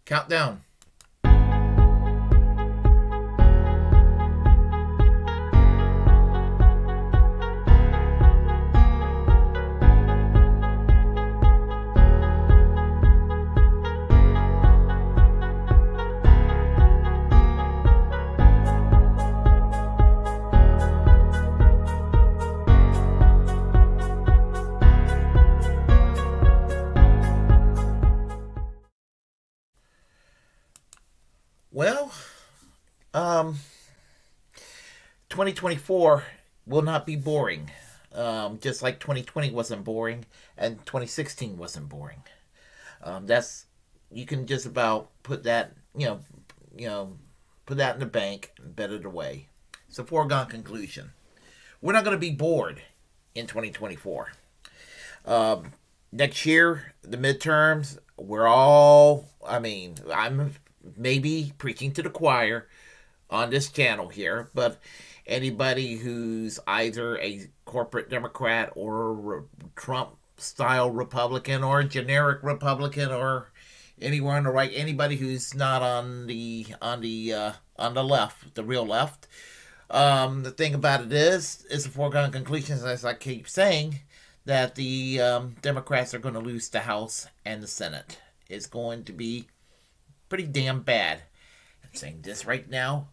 Countdown. Well, um, 2024 will not be boring. Just like 2020 wasn't boring and 2016 wasn't boring. That's you can just about put that you know put that in the bank and bet it away. It's a foregone conclusion. We're not going to be bored in 2024. Next year, the midterms, we're all. I mean, I'm maybe preaching to the choir on this channel here, but anybody who's either a corporate Democrat or a Trump style Republican or a generic Republican or anywhere on the right, anybody who's not on the left, the real left. The thing about it is, it's a foregone conclusion, as I keep saying, that the Democrats are going to lose the House and the Senate. It's going to be pretty damn bad. I'm saying this right now,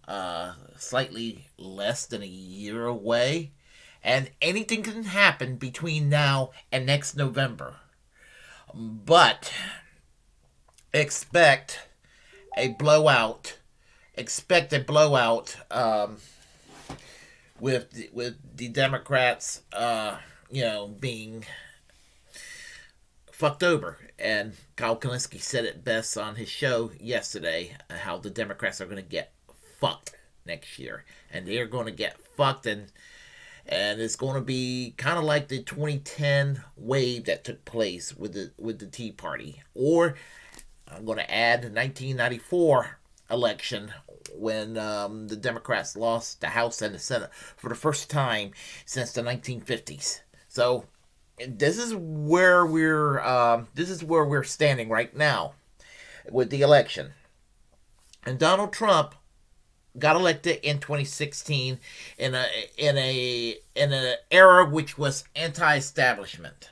slightly less than a year away, and anything can happen between now and next November. But expect a blowout. Expect a blowout with the Democrats, being fucked over. And Kyle Kalinske said it best on his show yesterday, how the Democrats are going to get fucked next year. And they're going to get fucked, and it's going to be kind of like the 2010 wave that took place with the Tea Party. Or I'm going to add the 1994 election when the Democrats lost the House and the Senate for the first time since the 1950s. So this is where we're standing right now with the election. And Donald Trump got elected in 2016 in an era which was anti-establishment.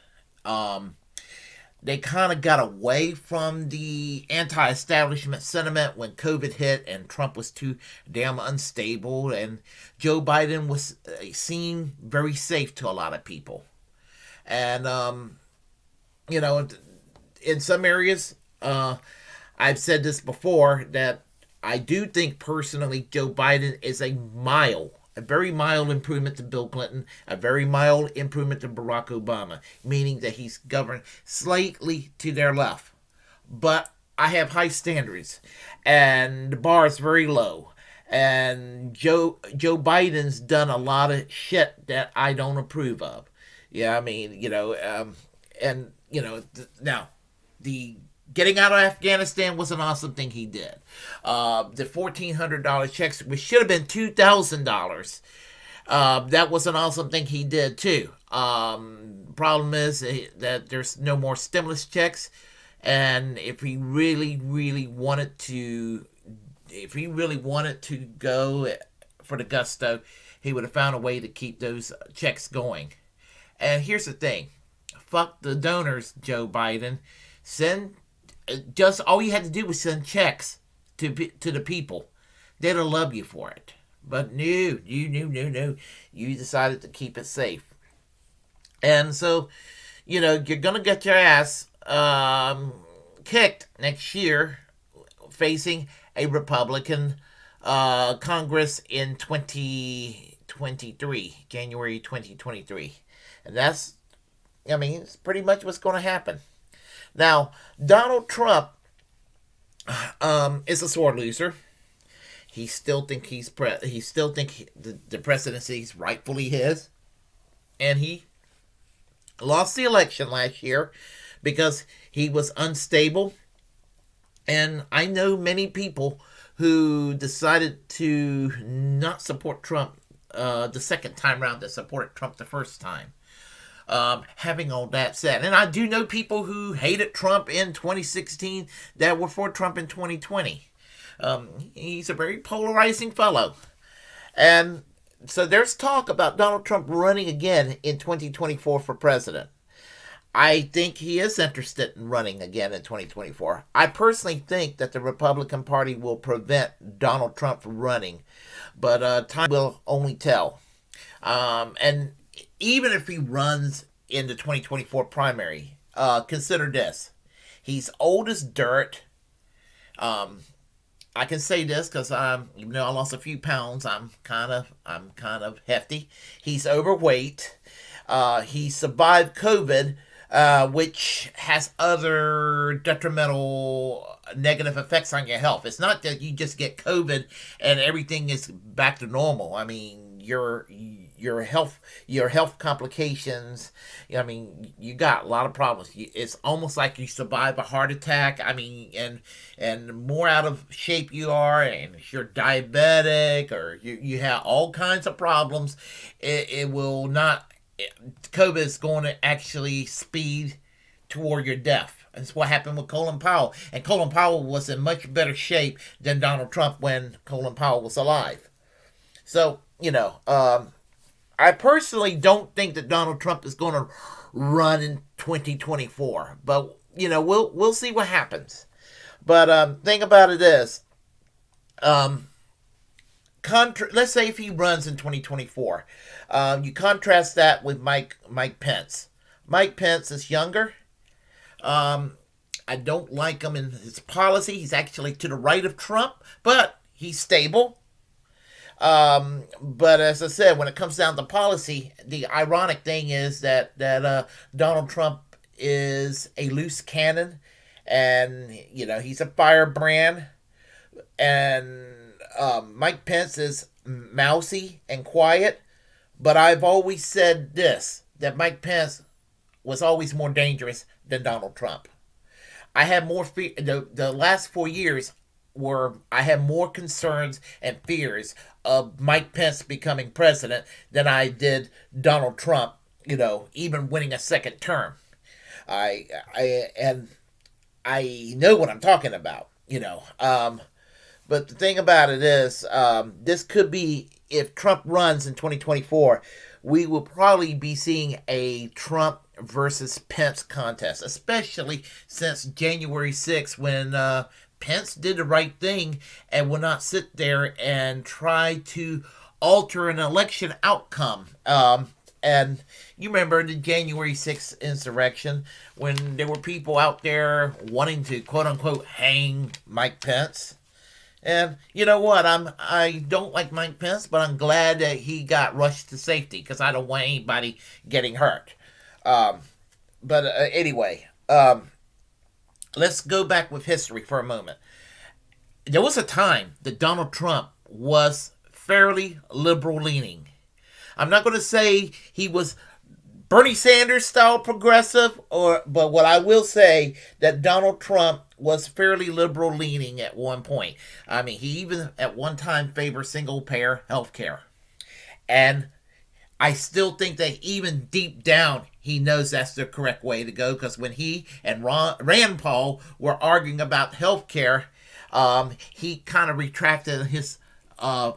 They kind of got away from the anti-establishment sentiment when COVID hit and Trump was too damn unstable, and Joe Biden was seen very safe to a lot of people. And, in some areas, I've said this before, that I do think personally Joe Biden is a very mild improvement to Bill Clinton, a very mild improvement to Barack Obama, meaning that he's governed slightly to their left. But I have high standards, and the bar is very low. And Joe Biden's done a lot of shit that I don't approve of. Yeah, I mean, now, the getting out of Afghanistan was an awesome thing he did. The $1,400 checks, which should have been $2,000, that was an awesome thing he did too. Problem is that there's no more stimulus checks, and if he really, really wanted to go for the gusto, he would have found a way to keep those checks going. And here's the thing. Fuck the donors, Joe Biden. Just all you had to do was send checks to the people. They'd have loved you for it. But no. You decided to keep it safe. And so, you're going to get your ass kicked next year facing a Republican Congress in 2023, January 2023. And it's pretty much what's going to happen. Now, Donald Trump is a sore loser. He still think the presidency is rightfully his, and he lost the election last year because he was unstable. And I know many people who decided to not support Trump the second time around that supported Trump the first time. Having all that said, and I do know people who hated Trump in 2016 that were for Trump in 2020. He's a very polarizing fellow. And so there's talk about Donald Trump running again in 2024 for president. I think he is interested in running again in 2024. I personally think that the Republican Party will prevent Donald Trump from running, but time will only tell. And even if he runs in the 2024 primary, consider this: he's old as dirt. I can say this because even though I lost a few pounds, I'm kind of hefty. He's overweight. He survived COVID, which has other detrimental negative effects on your health. It's not that you just get COVID and everything is back to normal. I mean, your health complications. I mean, you got a lot of problems. It's almost like you survive a heart attack. I mean, and more out of shape you are, and if you're diabetic or you have all kinds of problems, it will not. COVID is going to actually speed toward your death. That's what happened with Colin Powell. And Colin Powell was in much better shape than Donald Trump when Colin Powell was alive. So, I personally don't think that Donald Trump is going to run in 2024. But, we'll see what happens. But thing about it is, let's say if he runs in 2024, you contrast that with Mike Pence. Mike Pence is younger. I don't like him in his policy. He's actually to the right of Trump, but he's stable. But as I said, when it comes down to policy, the ironic thing is that Donald Trump is a loose cannon, and he's a firebrand, and Mike Pence is mousy and quiet. But I've always said this, that Mike Pence was always more dangerous than Donald Trump. I had more fear. The last 4 years were I had more concerns and fears of Mike Pence becoming president than I did Donald Trump, even winning a second term. I know what I'm talking about, But the thing about it is, this could be, if Trump runs in 2024, we will probably be seeing a Trump versus Pence contest, especially since January 6th, when Pence did the right thing and will not sit there and try to alter an election outcome. And you remember the January 6th insurrection when there were people out there wanting to, quote unquote, hang Mike Pence. And you know what? I don't like Mike Pence, but I'm glad that he got rushed to safety because I don't want anybody getting hurt. Anyway, let's go back with history for a moment. There was a time that Donald Trump was fairly liberal-leaning. I'm not going to say he was Bernie Sanders style progressive, but what I will say that Donald Trump was fairly liberal leaning at one point. I mean, he even at one time favored single payer health care. And I still think that even deep down, he knows that's the correct way to go, because when he and Rand Paul were arguing about health care, he kind of retracted his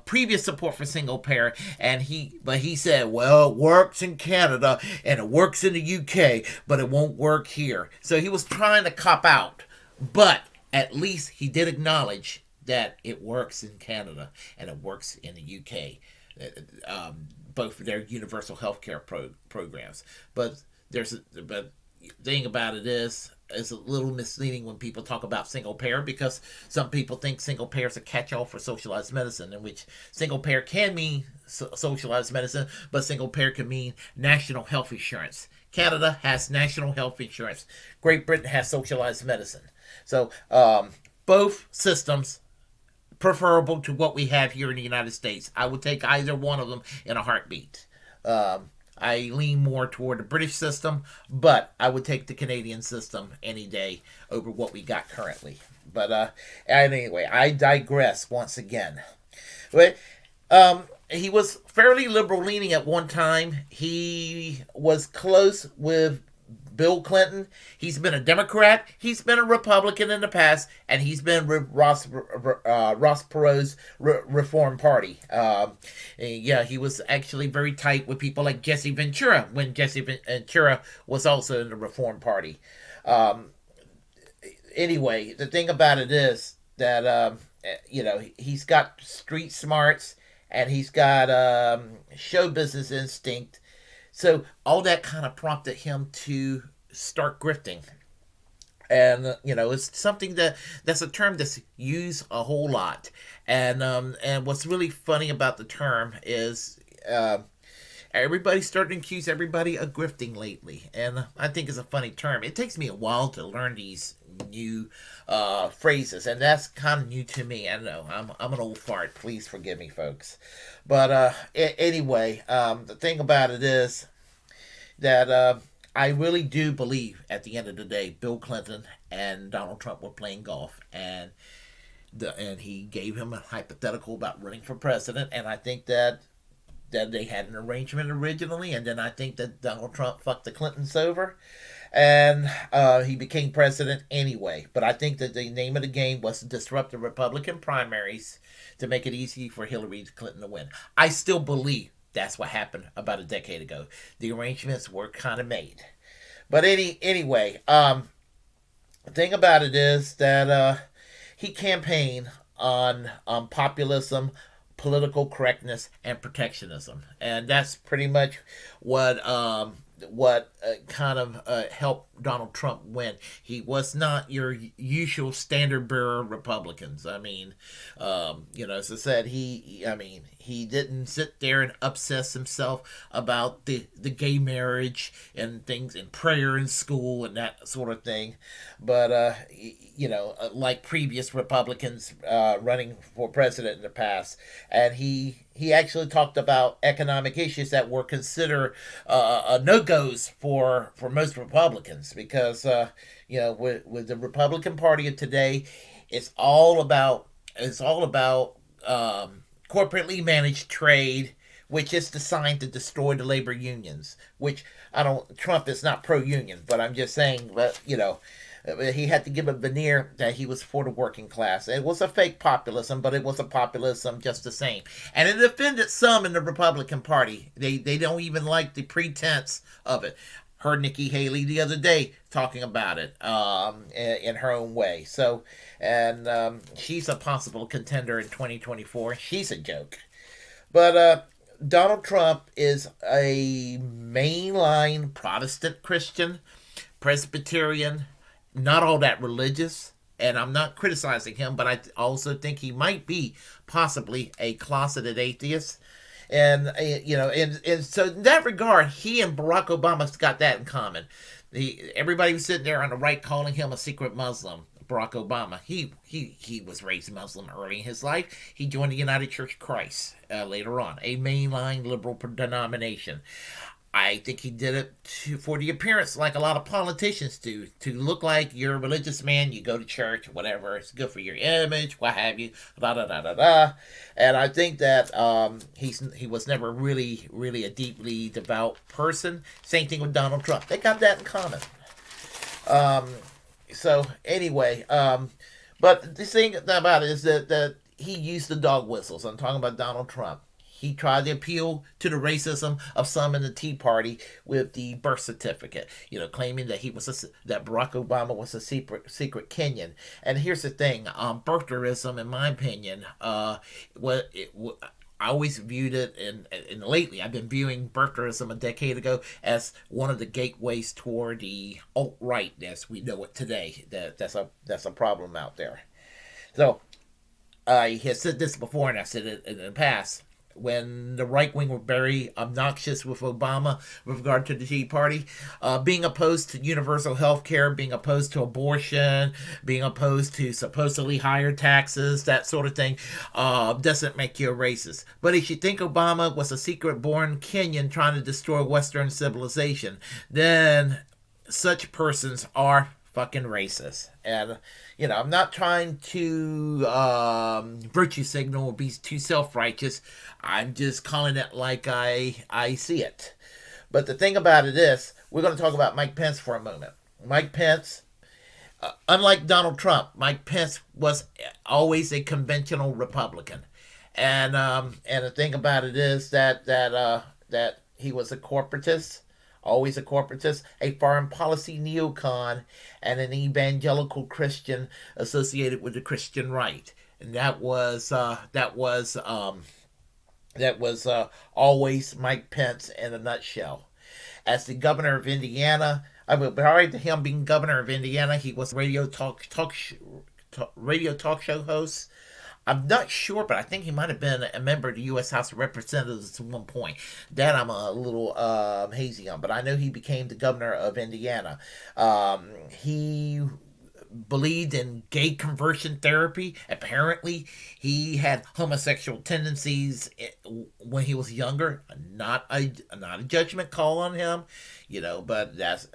previous support for single payer, but he said, well, it works in Canada and it works in the UK, but it won't work here. So he was trying to cop out, but at least he did acknowledge that it works in Canada and it works in the UK, both for their universal health care programs. But the thing about it is, it's a little misleading when people talk about single payer, because some people think single payer is a catch-all for socialized medicine, in which single payer can mean socialized medicine, but single payer can mean national health insurance. Canada has national health insurance. Great Britain has socialized medicine. So both systems preferable to what we have here in the United States. I would take either one of them in a heartbeat. I lean more toward the British system, but I would take the Canadian system any day over what we got currently. But anyway, I digress once again. But he was fairly liberal leaning at one time. He was close with Bill Clinton. He's been a Democrat. He's been a Republican in the past, and he's been with Ross Perot's Reform Party. Yeah, he was actually very tight with people like Jesse Ventura when Jesse Ventura was also in the Reform Party. Um, anyway, the thing about it is that he's got street smarts and he's got show business instinct. So all that kind of prompted him to start grifting. And it's something that's a term that's used a whole lot. And what's really funny about the term is everybody's starting to accuse everybody of grifting lately, and I think it's a funny term. It takes me a while to learn these new phrases, and that's kind of new to me. I know I'm an old fart. Please forgive me, folks. But anyway, the thing about it is that I really do believe at the end of the day, Bill Clinton and Donald Trump were playing golf, and he gave him a hypothetical about running for president, and I think that they had an arrangement originally, and then I think that Donald Trump fucked the Clintons over, and he became president anyway. But I think that the name of the game was to disrupt the Republican primaries to make it easy for Hillary Clinton to win. I still believe that's what happened about a decade ago. The arrangements were kind of made. But anyway, the thing about it is that he campaigned on populism, political correctness, and protectionism, and that's pretty much what kind of helped Donald Trump win. He was not your usual standard bearer Republicans. I mean, as I said, he didn't sit there and obsess himself about the gay marriage and things and prayer in school and that sort of thing. But, like previous Republicans running for president in the past. And he actually talked about economic issues that were considered no-goes for most Republicans because, with the Republican Party of today, it's all about corporately managed trade, which is designed to destroy the labor unions. Which Trump is not pro-union, but I'm just saying that he had to give a veneer that he was for the working class. It was a fake populism, but it was a populism just the same. And it offended some in the Republican Party. They don't even like the pretense of it. Heard Nikki Haley the other day talking about it in her own way. So, and she's a possible contender in 2024. She's a joke. But Donald Trump is a mainline Protestant Christian, Presbyterian, not all that religious. And I'm not criticizing him, but I also think he might be possibly a closeted atheist. And, and so in that regard, he and Barack Obama's got that in common. Everybody was sitting there on the right calling him a secret Muslim. Barack Obama, he was raised Muslim early in his life. He joined the United Church of Christ later on, a mainline liberal denomination. I think he did it for the appearance, like a lot of politicians do, to look like you're a religious man, you go to church, whatever, it's good for your image, what have you, da-da-da-da-da. And I think that he was never really, really a deeply devout person. Same thing with Donald Trump. They got that in common. So, anyway, but the thing about it is that he used the dog whistles. I'm talking about Donald Trump. He tried to appeal to the racism of some in the Tea Party with the birth certificate, claiming that that Barack Obama was a secret Kenyan. And here's the thing: birtherism, in my opinion, I always viewed it, and lately I've been viewing birtherism a decade ago as one of the gateways toward the alt-right as we know it today. That's a problem out there. So I have said this before, and I said it in the past. When the right wing were very obnoxious with Obama with regard to the Tea Party, being opposed to universal health care, being opposed to abortion, being opposed to supposedly higher taxes, that sort of thing, doesn't make you a racist. But if you think Obama was a secret-born Kenyan trying to destroy Western civilization, then such persons are fucking racist. And, I'm not trying to virtue signal or be too self righteous. I'm just calling it like I see it. But the thing about it is, we're going to talk about Mike Pence for a moment. Mike Pence, unlike Donald Trump, Mike Pence was always a conventional Republican. And the thing about it is that he was a corporatist, always a corporatist, a foreign policy neocon, and an evangelical Christian associated with the Christian right. And that was always Mike Pence in a nutshell. As the governor of Indiana, prior to him being governor of Indiana, he was a radio talk show host. I'm not sure, but I think he might have been a member of the U.S. House of Representatives at one point. That I'm a little hazy on, but I know he became the governor of Indiana. He believed in gay conversion therapy. Apparently, he had homosexual tendencies when he was younger. Not a judgment call on him, but that's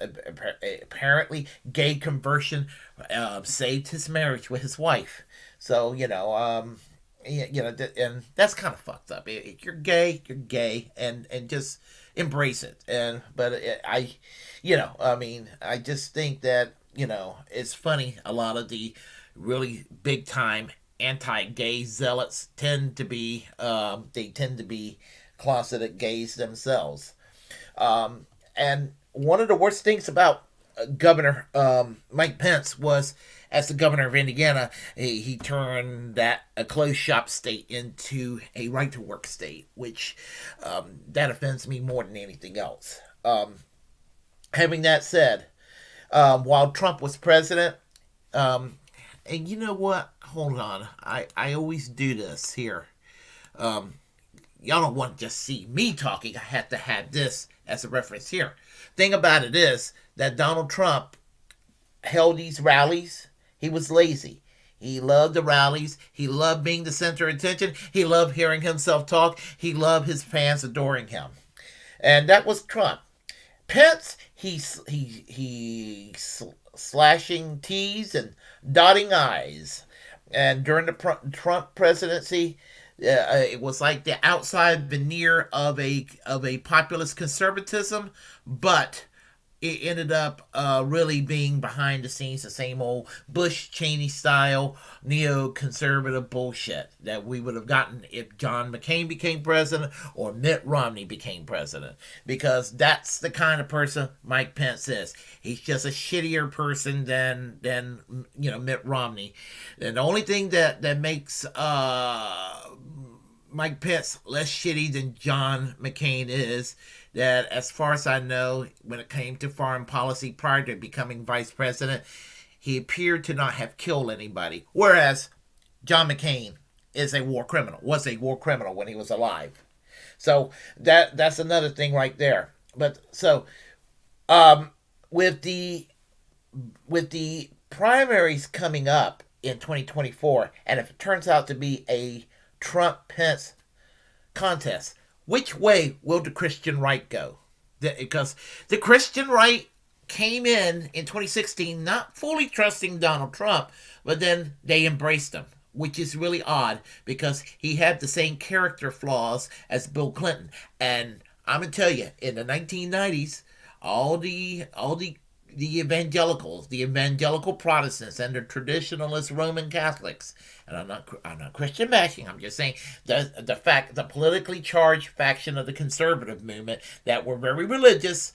apparently gay conversion saved his marriage with his wife. So and that's kind of fucked up. If you're gay, and just embrace it. I just think that it's funny. A lot of the really big time anti-gay zealots tend to be closeted gays themselves. And one of the worst things about Governor Mike Pence was, as the governor of Indiana, he turned a closed shop state into a right to work state, which that offends me more than anything else. Having that said, while Trump was president, and you know what? Hold on. I always do this here. Y'all don't want to just see me talking. I have to have this as a reference here. Thing about it is that Donald Trump held these rallies. He was lazy. He loved the rallies. He loved being the center of attention. He loved hearing himself talk. He loved his fans adoring him. And that was Trump. Pence, he slashing T's and dotting I's. And during the Trump presidency, it was like the outside veneer of a populist conservatism, but it ended up really being behind the scenes the same old Bush Cheney style neoconservative bullshit that we would have gotten if John McCain became president or Mitt Romney became president, because that's the kind of person Mike Pence is. He's just a shittier person than Mitt Romney. And the only thing that makes Mike Pence less shitty than John McCain is that, as far as I know, when it came to foreign policy prior to becoming vice president, he appeared to not have killed anybody. Whereas John McCain was a war criminal when he was alive. So that's another thing right there. But so with the primaries coming up in 2024, and if it turns out to be a Trump-Pence contest, which way will the Christian right go? Because the Christian right came in 2016 not fully trusting Donald Trump, but then they embraced him, which is really odd because he had the same character flaws as Bill Clinton. And I'm going to tell you, in the 1990s, all the evangelicals, the evangelical Protestants, and the traditionalist Roman Catholics, and I'm not Christian bashing. I'm just saying the politically charged faction of the conservative movement that were very religious,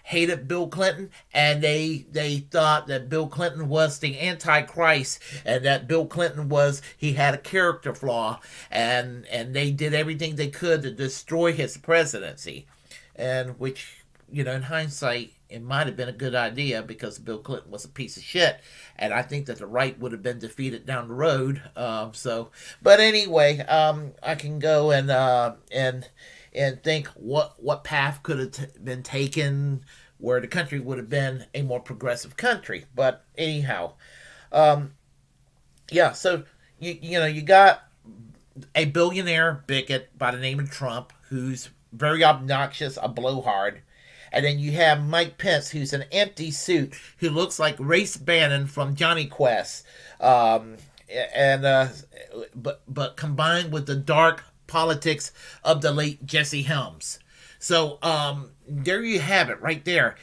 hated Bill Clinton, and they thought that Bill Clinton was the Antichrist, and that Bill Clinton he had a character flaw, and they did everything they could to destroy his presidency, and which, in hindsight, it might have been a good idea because Bill Clinton was a piece of shit, and I think that the right would have been defeated down the road. But anyway, I can go and think what path could have been taken where the country would have been a more progressive country. But anyhow, yeah. So you got a billionaire bigot by the name of Trump who's very obnoxious, a blowhard. And then you have Mike Pence, who's an empty suit, who looks like Race Bannon from Johnny Quest. Um, and but combined with the dark politics of the late Jesse Helms. So there you have it, right there,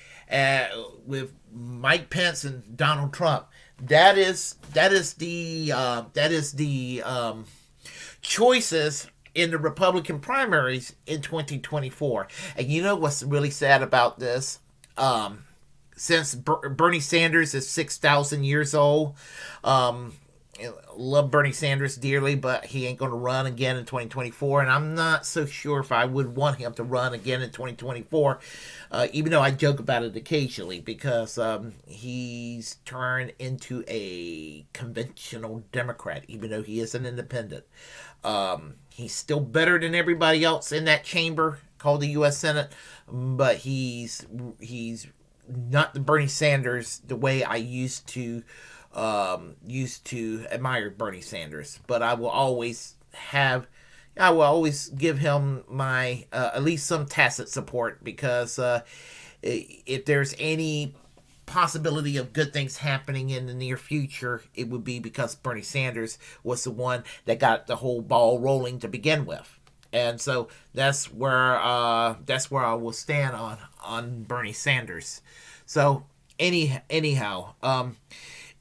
with Mike Pence and Donald Trump. That is the choices in the Republican primaries in 2024. And you know what's really sad about this? Since Bernie Sanders is 6,000 years old, love Bernie Sanders dearly, but he ain't going to run again in 2024. And I'm not so sure if I would want him to run again in 2024, even though I joke about it occasionally, because he's turned into a conventional Democrat, even though he is an independent. He's still better than everybody else in that chamber called the U.S. Senate, but he's not the Bernie Sanders the way I used to admire Bernie Sanders. But I will always give him my at least some tacit support, because if there's any possibility of good things happening in the near future, it would be because Bernie Sanders was the one that got the whole ball rolling to begin with. And so that's where I will stand on Bernie Sanders. So anyhow,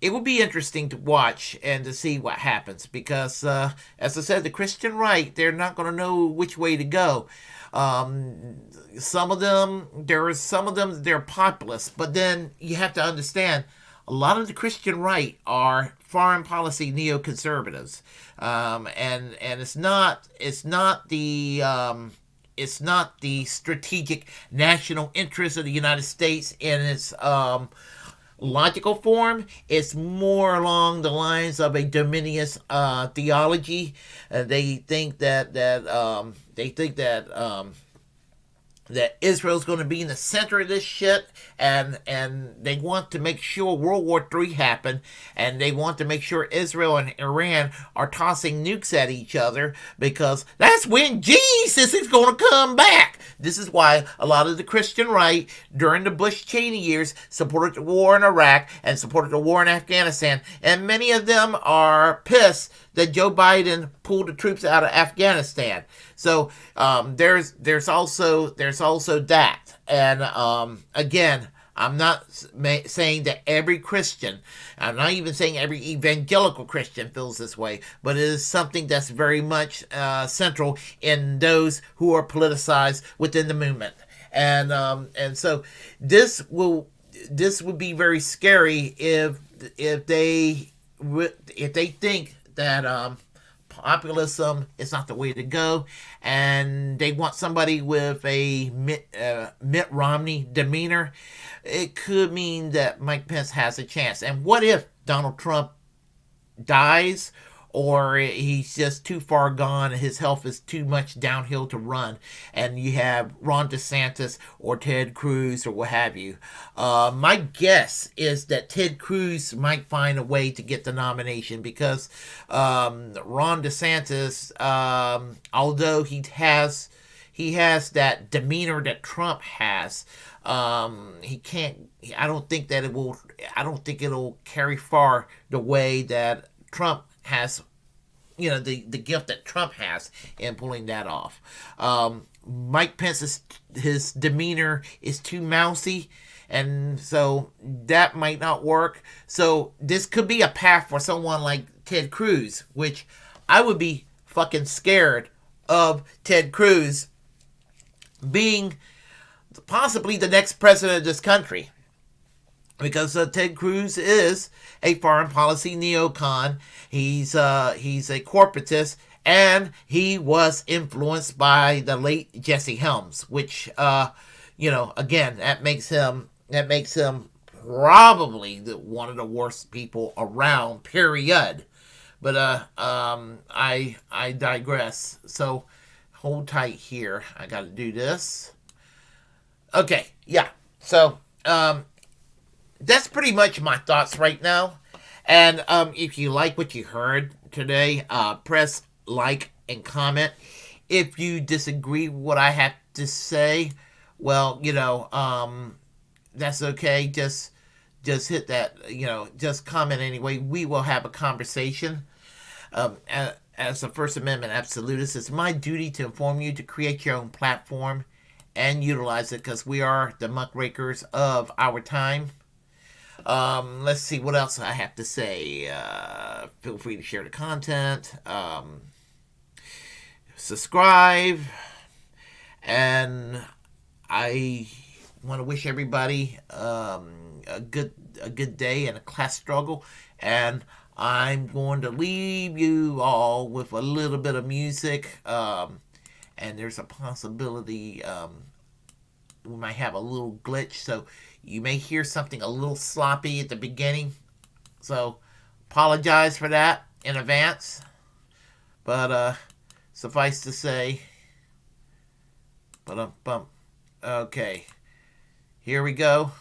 it will be interesting to watch and to see what happens, because as I said, the Christian right, they're not going to know which way to go. Some of them, they're populist, but then you have to understand, a lot of the Christian right are foreign policy neoconservatives, and it's not the strategic national interest of the United States in its logical form. It's more along the lines of a dominionist theology. They think that Israel's going to be in the center of this shit, and they want to make sure World War III happened, and they want to make sure Israel and Iran are tossing nukes at each other, because that's when Jesus is going to come back. This is why a lot of the Christian right during the Bush-Cheney years supported the war in Iraq and supported the war in Afghanistan, and many of them are pissed that Joe Biden pulled the troops out of Afghanistan. So there's also that. And again, I'm not saying that every Christian, I'm not even saying every evangelical Christian feels this way, but it is something that's very much central in those who are politicized within the movement. And so this would be very scary if they think that populism is not the way to go, and they want somebody with a Mitt Romney demeanor. It could mean that Mike Pence has a chance. And what if Donald Trump dies, or he's just too far gone and his health is too much downhill to run, and you have Ron DeSantis or Ted Cruz or what have you? My guess is that Ted Cruz might find a way to get the nomination, because Ron DeSantis, although he has that demeanor that Trump has, he can't. I don't think it'll carry far the way that Trump has, the gift that Trump has in pulling that off. Mike Pence's his demeanor is too mousy, and so that might not work. So this could be a path for someone like Ted Cruz, which I would be fucking scared of Ted Cruz being possibly the next president of this country. Because Ted Cruz is a foreign policy neocon. He's a corporatist, and he was influenced by the late Jesse Helms, which again, that makes him probably one of the worst people around. Period. But I digress. So hold tight here. I got to do this. Okay, yeah. So that's pretty much my thoughts right now. And if you like what you heard today, press like and comment. If you disagree with what I have to say, well, that's okay. Just hit that, just comment anyway. We will have a conversation. As a First Amendment absolutist, it's my duty to inform you to create your own platform and utilize it because we are the muckrakers of our time. Let's see what else I have to say. Feel free to share the content. Subscribe. And I want to wish everybody a good day and a class struggle. And I'm going to leave you all with a little bit of music. And there's a possibility we might have a little glitch, so you may hear something a little sloppy at the beginning. So apologize for that in advance. But suffice to say, bump. Okay, here we go.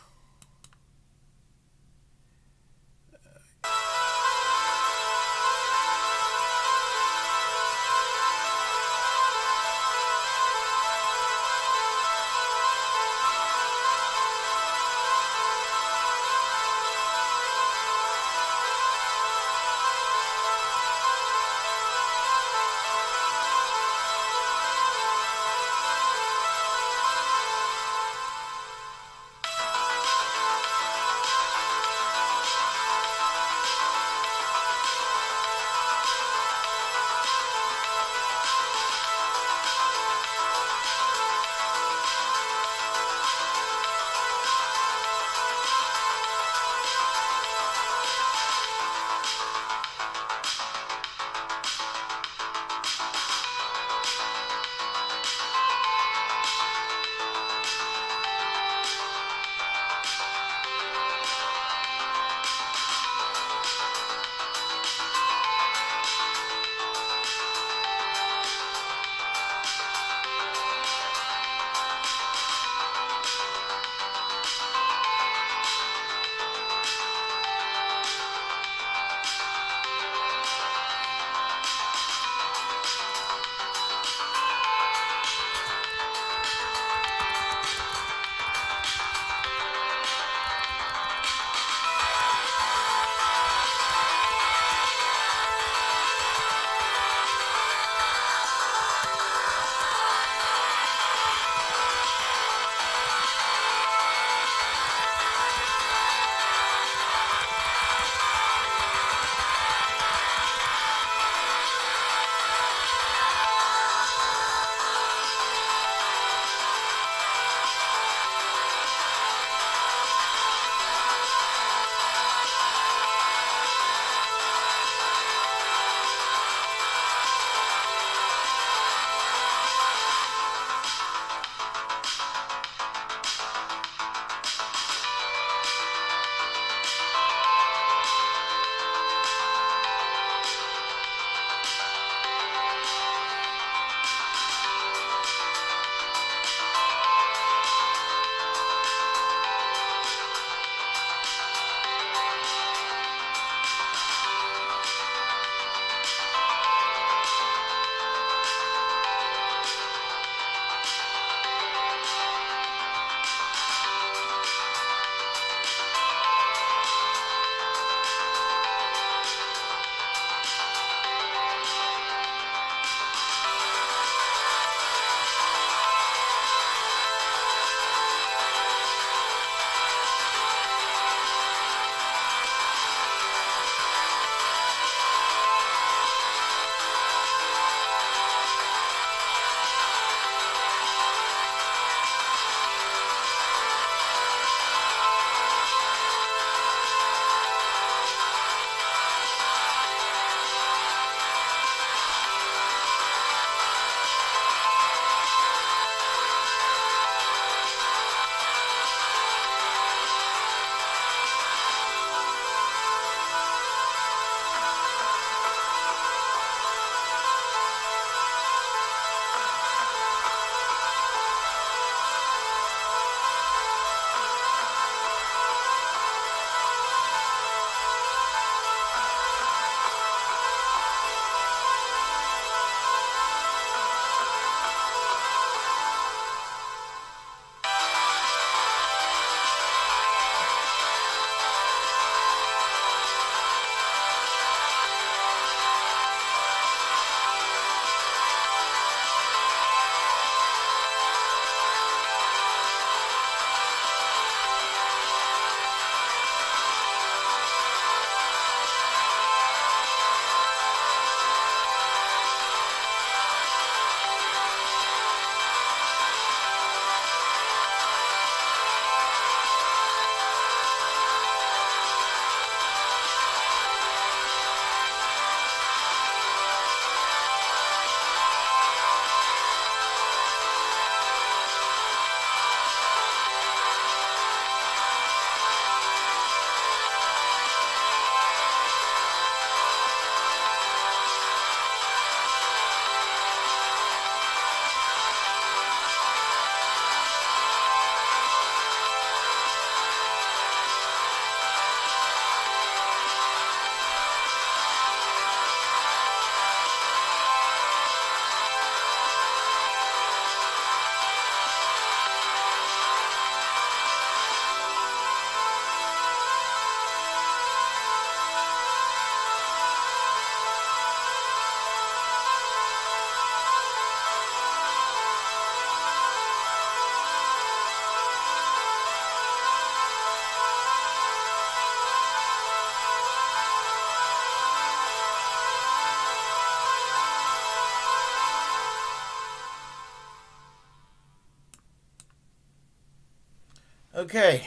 Okay,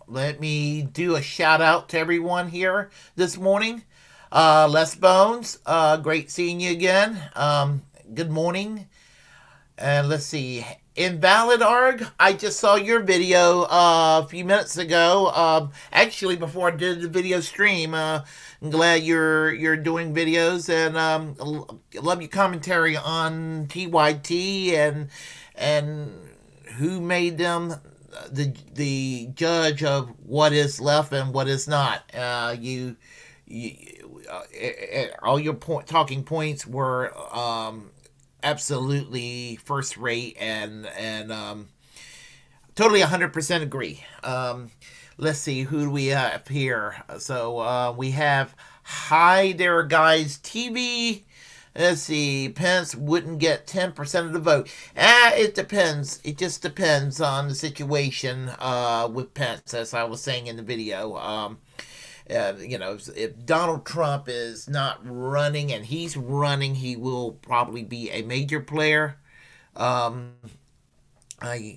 let me do a shout out to everyone here this morning. Les Bones, great seeing you again. Good morning. And let's see, Invalid Arg. I just saw your video a few minutes ago. Actually, before I did the video stream, I'm glad you're doing videos, and love your commentary on TYT and who made them the judge of what is left and what is not. You all your talking points were absolutely first rate and totally 100% agree. Let's see, who do we have here? So we have Hi There Guys TV. Let's see, Pence wouldn't get 10% of the vote. It depends. It just depends on the situation with Pence, as I was saying in the video. If Donald Trump is not running and he's running, he will probably be a major player. I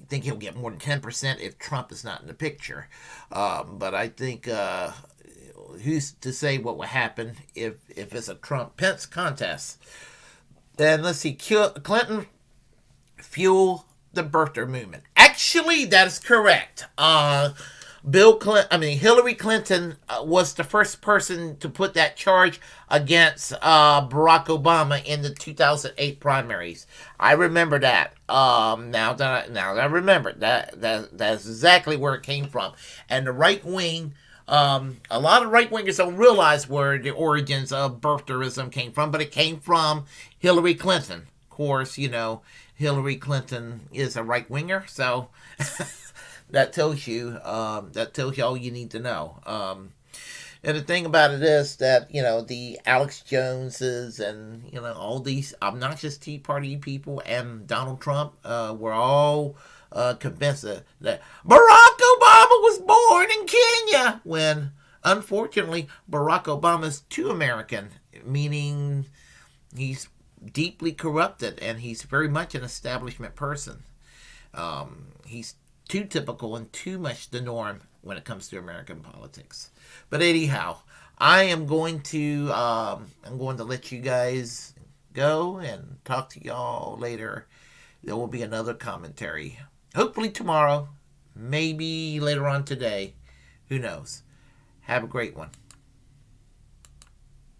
think he'll get more than 10% if Trump is not in the picture. But I think who's to say what will happen if it's a Trump-Pence contest. And let's see, Clinton fuel the birther movement. Actually, that is correct. Hillary Clinton was the first person to put that charge against Barack Obama in the 2008 primaries. I remember that. Now that I remember that's exactly where it came from. And the right wing, a lot of right wingers don't realize where the origins of birtherism came from, but it came from Hillary Clinton. Of course, Hillary Clinton is a right winger, so. That tells you all you need to know. And the thing about it is that, the Alex Joneses and, all these obnoxious Tea Party people and Donald Trump were all convinced that Barack Obama was born in Kenya, when, unfortunately, Barack Obama is too American, meaning he's deeply corrupted and he's very much an establishment person. He's too typical and too much the norm when it comes to American politics. But anyhow, I'm going to let you guys go and talk to y'all later. There will be another commentary. Hopefully tomorrow, maybe later on today. Who knows? Have a great one.